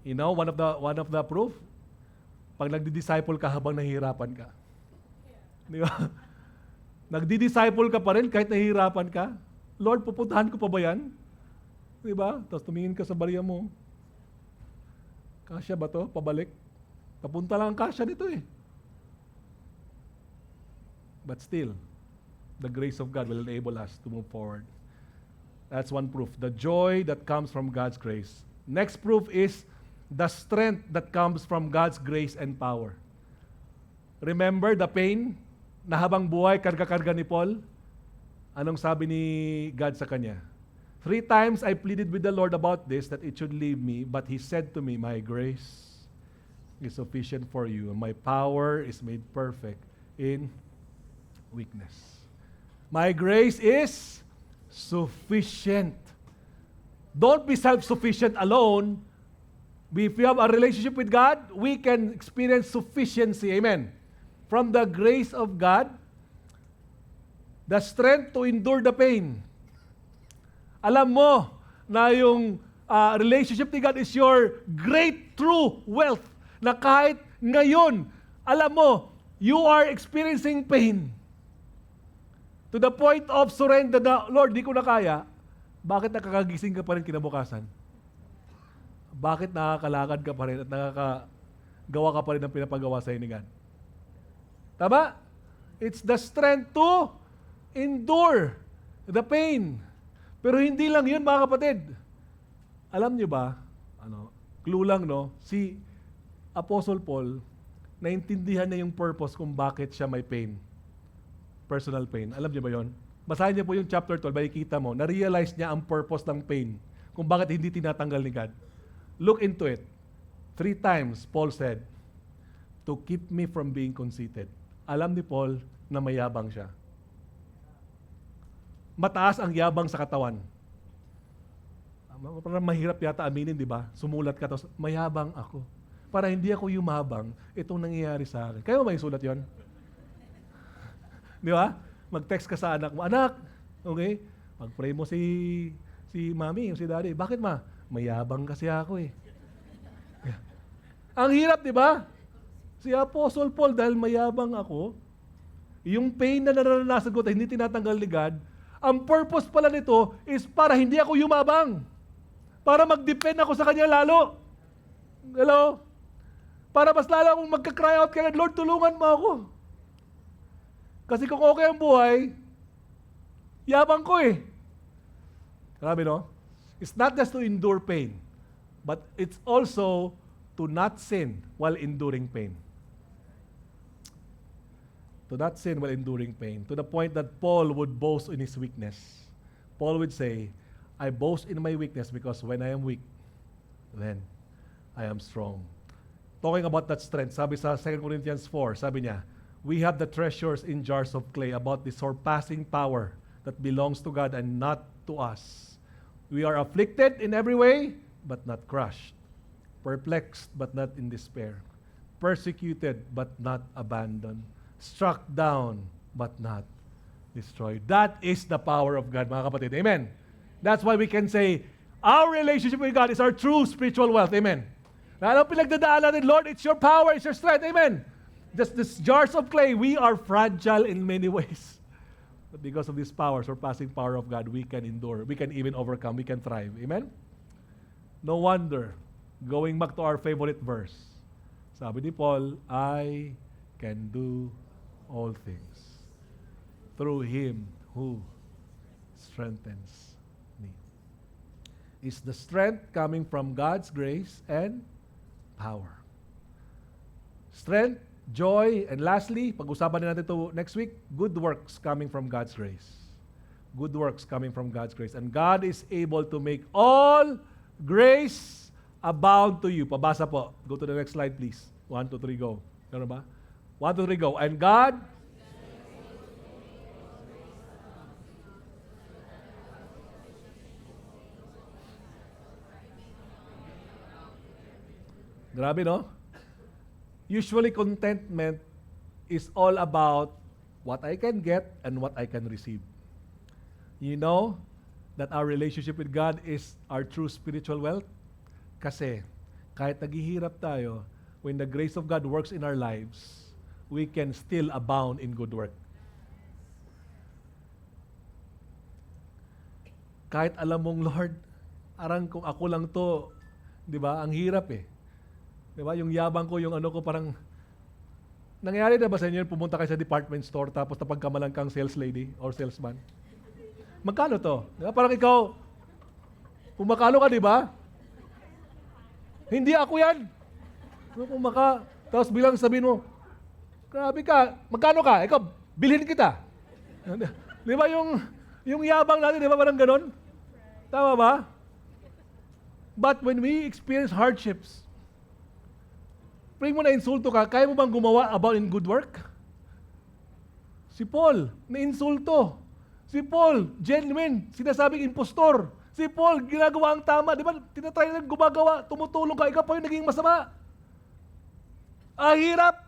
You know, one of the proof, pag nagdi-disciple ka habang nahihirapan ka. Di ba? Nagdi-disciple ka pa rin kahit nahihirapan ka. Lord, pupuntahan ko pa ba yan? Diba? Tapos tumingin ka sa barya mo. Kasya ba to? Pabalik? Papunta lang ang kasya nito eh. But still, the grace of God will enable us to move forward. That's one proof. The joy that comes from God's grace. Next proof is the strength that comes from God's grace and power. Remember the pain na habang buhay, karga-karga ni Paul? Anong sabi ni God sa kanya? 3 times I pleaded with the Lord about this, that it should leave me, but He said to me, my grace is sufficient for you, and my power is made perfect in weakness. My grace is sufficient. Don't be self-sufficient alone. If you have a relationship with God, we can experience sufficiency. Amen. From the grace of God, the strength to endure the pain. Alam mo na yung relationship ni God is your great true wealth, na kahit ngayon, alam mo, you are experiencing pain to the point of surrender na, Lord, di ko na kaya. Bakit nakakagising ka pa rin kinabukasan? Bakit nakakalakad ka pa rin at nakakagawa ka pa rin ng pinapagawa sa ni God? Tama? It's the strength to endure the pain. Pero hindi lang yun, mga kapatid. Alam niyo ba, clue lang, no? Si Apostle Paul, naintindihan niya yung purpose kung bakit siya may pain. Personal pain. Alam niyo ba yun? Basahin niyo po yung chapter 12, makikita mo, na-realize niya ang purpose ng pain, kung bakit hindi tinatanggal ni God. Look into it. 3 times, Paul said, to keep me from being conceited. Alam ni Paul na mayabang siya. Mataas ang yabang sa katawan. Parang mahirap yata aminin, di ba? Sumulat ka, tapos mayabang ako. Para hindi ako yumabang, itong nangyayari sa akin. Kaya ba may sulat yon? Di ba? Mag-text ka sa anak mo, anak, okay? Mag-pray mo si mami, si daddy. Bakit ma? Mayabang kasi ako eh. Ang hirap, di ba? Si Apostle Paul, dahil mayabang ako, yung pain na naranasan ko, hindi tinatanggal ni God, ang purpose pala nito is para hindi ako yumabang. Para mag-depend ako sa Kanya lalo. Hello? Para mas lalo akong magka-cry out kay Lord, tulungan mo ako. Kasi kung okay ang buhay, yabang ko eh. Grabe, no? It's not just to endure pain, but it's also to not sin while enduring pain. To not sin while enduring pain. To the point that Paul would boast in his weakness. Paul would say, I boast in my weakness because when I am weak, then I am strong. Talking about that strength, sabi sa 2 Corinthians 4, sabi niya, we have the treasures in jars of clay about the surpassing power that belongs to God and not to us. We are afflicted in every way, but not crushed. Perplexed, but not in despair. Persecuted, but not abandoned. Struck down, but not destroyed. That is the power of God, mga kapatid. Amen. That's why we can say, our relationship with God is our true spiritual wealth. Amen. Lalo pinagdadaanan natin, Lord, it's your power, it's your strength. Amen. Just these jars of clay, we are fragile in many ways. But because of this power, surpassing power of God, we can endure. We can even overcome. We can thrive. Amen? No wonder, going back to our favorite verse, sabi ni Paul, I can do all things through Him who strengthens me. Is the strength coming from God's grace and power. Strength, joy, and lastly, pag-usapan din natin ito next week, good works coming from God's grace. Good works coming from God's grace. And God is able to make all grace abound to you. Pabasa po. Go to the next slide, please. 1, 2, 3, go. Gano'n ba? 1, 2, 3, go. And God Grabe, no? Usually, contentment is all about what I can get and what I can receive. You know that our relationship with God is our true spiritual wealth? Kasi, kahit naghihirap tayo, when the grace of God works in our lives, we can still abound in good work. Kahit alam mong, Lord, arang kung ako lang to, di ba, ang hirap eh. Di ba? Yung yabang ko, yung ano ko, parang, nangyari na ba sa inyo, pumunta kayo sa department store, tapos napagkamalan kang sales lady or salesman? Magkano to? Di ba? Parang ikaw, pumakalo ka, di ba? Hindi ako yan. Tapos bilang sabihin mo, grabe ka, magkano ka? Ikaw, bilhin kita. Di ba yung yabang natin, di ba parang ganon? Tama ba? But when we experience hardships, pray mo na insulto ka, kaya mo bang gumawa about in good work? Si Paul, na-insulto. Si Paul, genuine, sinasabing impostor. Si Paul, ginagawa ang tama. Di ba, tinatry na gumagawa, tumutulong ka, ikaw pa yung naging masama. Hirap.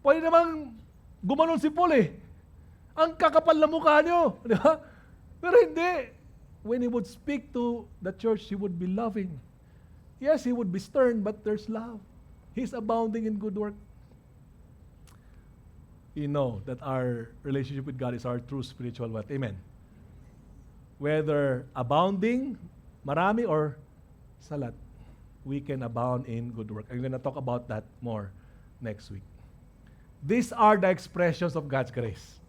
Pwede namang gumanon si Paul eh. Ang kakapal na mukha niyo. Di ba? Pero hindi. When he would speak to the church, he would be loving. Yes, he would be stern, but there's love. He's abounding in good work. You know that our relationship with God is our true spiritual wealth. Amen. Whether abounding, marami, or salat, we can abound in good work. I'm going to talk about that more next week. These are the expressions of God's grace.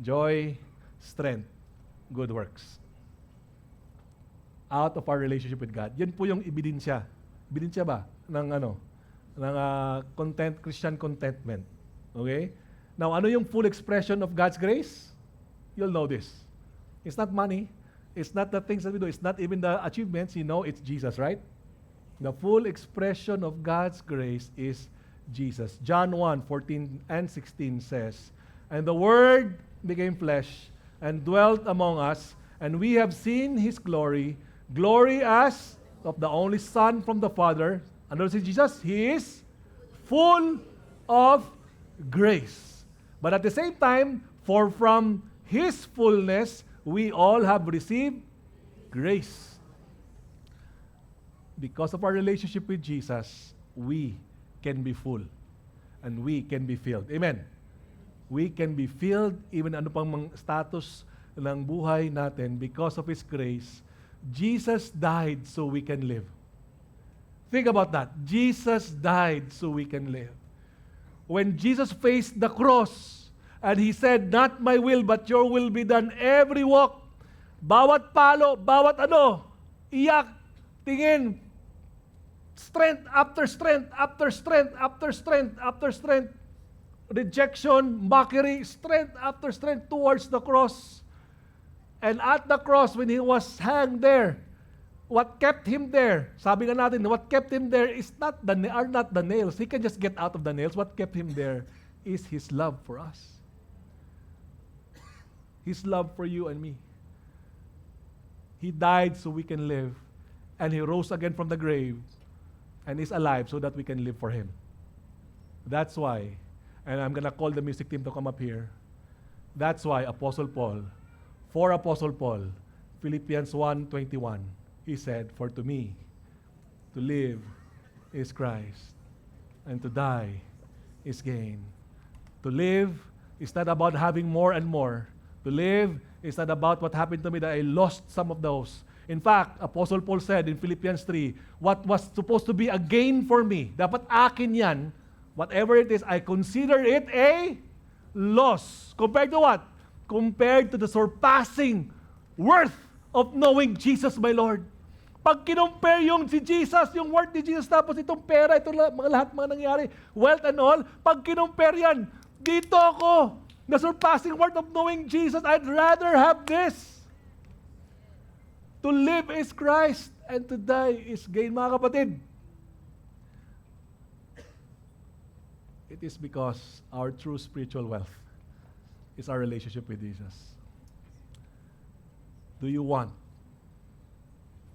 Joy, strength, good works. Out of our relationship with God. Yan po yung ebidensya. Ebidensya ba? Ng Christian contentment. Okay? Now, ano yung full expression of God's grace? You'll know this. It's not money. It's not the things that we do. It's not even the achievements. You know, it's Jesus, right? The full expression of God's grace is Jesus. John 1, 14 and 16 says, and the Word became flesh and dwelt among us, and we have seen His glory, glory as of the only Son from the Father. Ano si Jesus? He is full of grace. But at the same time, For from His fullness, we all have received grace. Because of our relationship with Jesus, we can be full and we can be filled. Amen. We can be filled even ano pang mga status ng buhay natin because of His grace. Jesus died so we can live. Think about that. Jesus died so we can live. When Jesus faced the cross and He said, "Not my will, but your will be done," every walk, bawat palo, bawat iyak, tingin, strength after strength after strength after strength after strength, rejection, mockery, strength after strength towards the cross. And at the cross, when He was hanged there, what kept Him there? Sabi nga natin, what kept Him there is are not the nails. He can just get out of the nails. What kept Him there is His love for us. His love for you and me. He died so we can live, and He rose again from the grave and is alive so that we can live for Him. That's why, and I'm gonna call the music team to come up here. That's why Apostle Paul, Philippians 1:21, he said, "For to me, to live is Christ, and to die is gain." To live is not about having more and more. To live is not about what happened to me that I lost some of those. In fact, Apostle Paul said in Philippians 3, what was supposed to be a gain for me, dapat akin yan, whatever it is, I consider it a loss. Compared to what? Compared to the surpassing worth of knowing Jesus my Lord. Pag kinumpare yung si Jesus, yung worth ni Jesus, tapos itong pera, itong lahat mga nangyari, wealth and all, pag kinumpare yan, dito ako, the surpassing worth of knowing Jesus, I'd rather have this. To live is Christ, and to die is gain. Mga kapatid, it is because our true spiritual wealth is our relationship with Jesus. Do you want,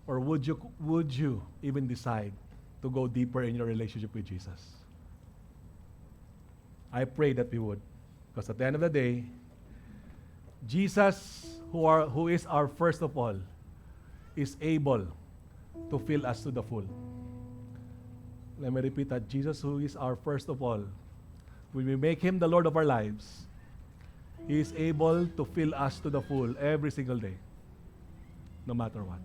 or would you even decide to go deeper in your relationship with Jesus? I pray that we would, because at the end of the day, Jesus, who is our first of all, is able to fill us to the full. Let me repeat that. Jesus, who is our first of all, when we make Him the Lord of our lives, He is able to fill us to the full every single day, no matter what.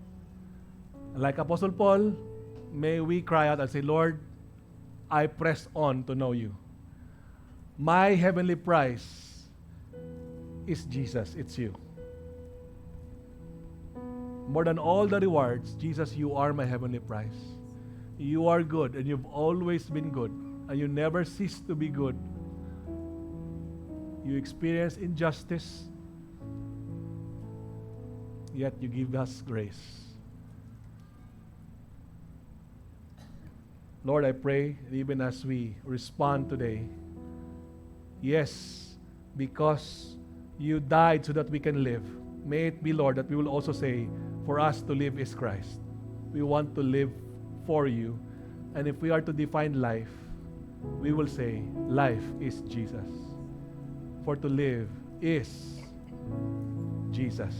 Like Apostle Paul, may we cry out and say, "Lord, I press on to know You. My heavenly prize is Jesus, it's You. More than all the rewards, Jesus, You are my heavenly prize. You are good, and You've always been good, and You never cease to be good. You experience injustice, yet You give us grace. Lord, I pray, even as we respond today, yes, because You died so that we can live. May it be, Lord, that we will also say, for us to live is Christ. We want to live for You. And if we are to define life, we will say, life is Jesus. For to live is Jesus.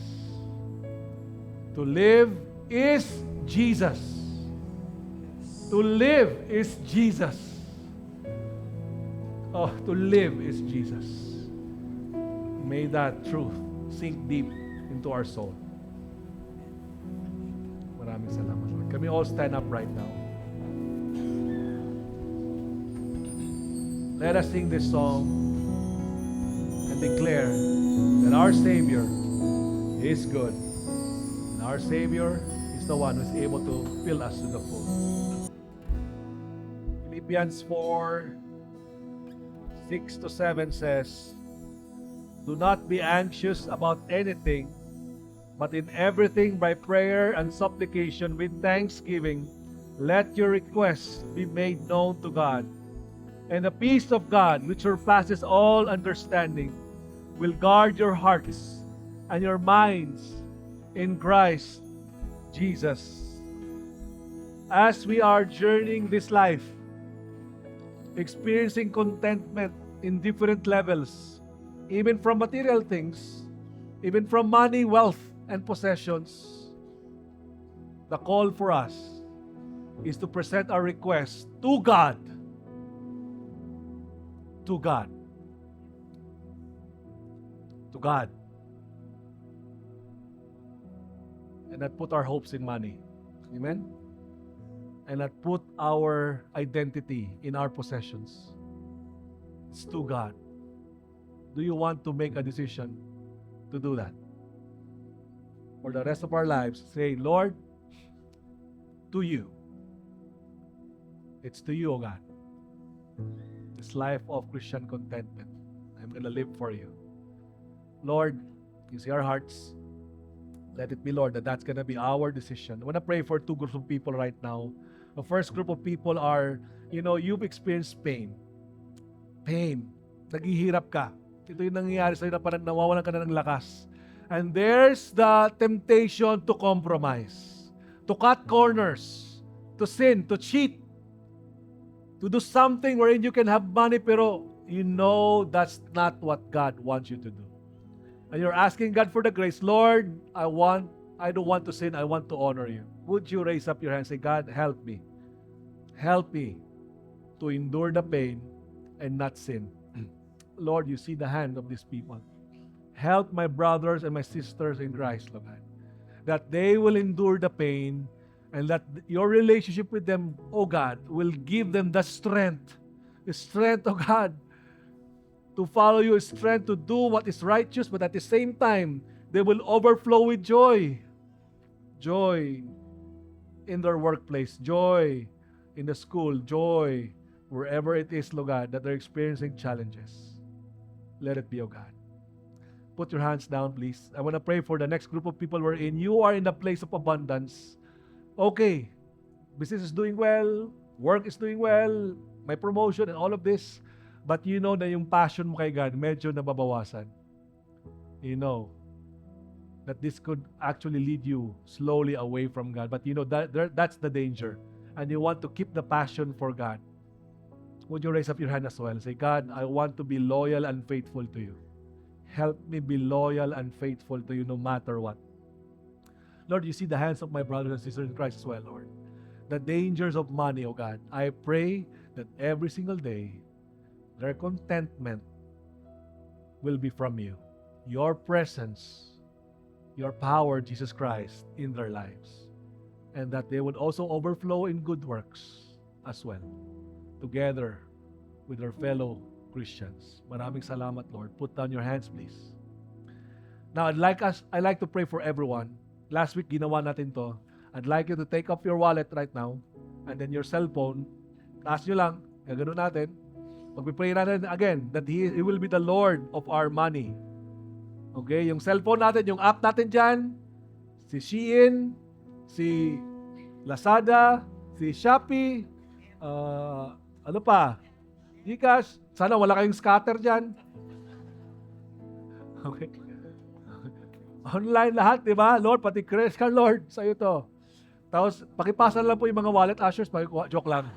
To live is Jesus. To live is Jesus. Oh, to live is Jesus. May that truth sink deep into our soul. Maraming salamat, Lord. Can we all stand up right now? Let us sing this song and declare that our Savior is good. And our Savior is the one who is able to fill us to the full. Philippians 4:6-7 says, "Do not be anxious about anything, but in everything by prayer and supplication with thanksgiving, let your requests be made known to God. And the peace of God, which surpasses all understanding, will guard your hearts and your minds in Christ Jesus." As we are journeying this life, experiencing contentment in different levels, even from material things, even from money, wealth, and possessions, the call for us is to present our request to God. To God. To God. And not put our hopes in money. Amen? And not put our identity in our possessions. It's to God. Do you want to make a decision to do that? For the rest of our lives, say, Lord, to you. It's to you, O God. This life of Christian contentment, I'm going to live for you. Lord, you see our hearts. Let it be, Lord, that's going to be our decision. I want to pray for two groups of people right now. The first group of people are, you've experienced pain. Pain. Naghihirap ka. Ito yung nangyayari sa'yo na parang nawawalan ka na ng lakas. And there's the temptation to compromise, to cut corners, to sin, to cheat, to do something wherein you can have money pero you know that's not what God wants you to do. And you're asking God for the grace, Lord, I don't want to sin, I want to honor you. Would you raise up your hand and say, God, help me. Help me to endure the pain and not sin. Lord, you see the hand of these people. Help my brothers and my sisters in Christ, Lord, that they will endure the pain and that your relationship with them, oh God, will give them the strength, oh God, to follow you, strength to do what is righteous, but at the same time, they will overflow with joy. Joy in their workplace, joy in the school, joy wherever it is, Lord God, that they're experiencing challenges. Let it be, oh God. Put your hands down, please. I want to pray for the next group of people wherein you are in the place of abundance. Okay, business is doing well, work is doing well, my promotion and all of this, but you know na yung passion mo kay God medyo nababawasan. You know that this could actually lead you slowly away from God, but you know that's the danger, and you want to keep the passion for God. Would you raise up your hand as well and say, God, I want to be loyal and faithful to you. Help me be loyal and faithful to you no matter what. Lord, you see the hands of my brothers and sisters in Christ as well, Lord. The dangers of money, oh God. I pray that every single day, their contentment will be from you. Your presence, your power, Jesus Christ, in their lives. And that they would also overflow in good works as well, together with their fellow Christians. Maraming salamat, Lord. Put down your hands, please. Now, I'd like to pray for everyone. Last week, ginawa natin to. I'd like you to take off your wallet right now and then your cell phone. Taas nyo lang. Gagano natin. Pag-pray natin again that He will be the Lord of our money. Okay? Yung cellphone natin, yung app natin dyan, si Shein, si Lazada, si Shopee, ano pa? GCash. Sana wala kayong scatter dyan. Okay. Online lahat, di ba? Lord, pati credit card, Lord, sa'yo to. Tapos, pakipasan lang po yung mga wallet ushers. Joke lang.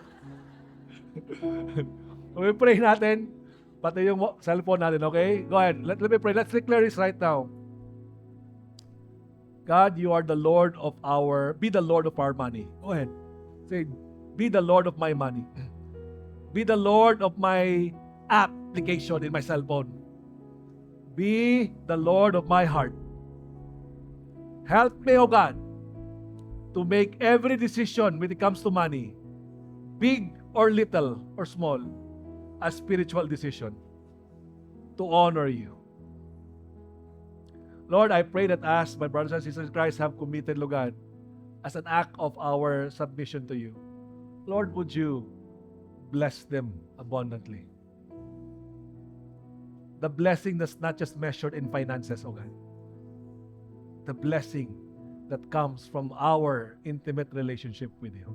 We pray natin, pati yung cellphone natin, okay? Go ahead. Let me pray. Let's declare this right now. God, you are the Lord of be the Lord of our money. Go ahead. Say, be the Lord of my money. Be the Lord of my application in my cell phone. Be the Lord of my heart. Help me, oh God, to make every decision when it comes to money, big or little or small, a spiritual decision to honor you. Lord, I pray that as my brothers and sisters in Christ have committed, Lord God, as an act of our submission to you, Lord, would you bless them abundantly? The blessing that's not just measured in finances, oh God. The blessing that comes from our intimate relationship with you.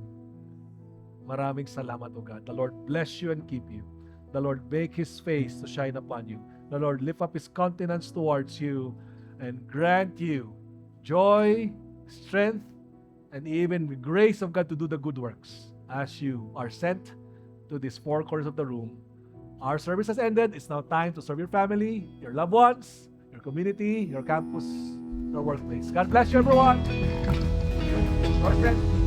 Maraming salamat, O God. The Lord bless you and keep you. The Lord make His face to shine upon you. The Lord lift up His countenance towards you and grant you joy, strength, and even the grace of God to do the good works as you are sent to these four corners of the room Our service has ended. It's now time to serve your family, your loved ones, your community, your campus, your workplace. God bless you, everyone. Lord bless.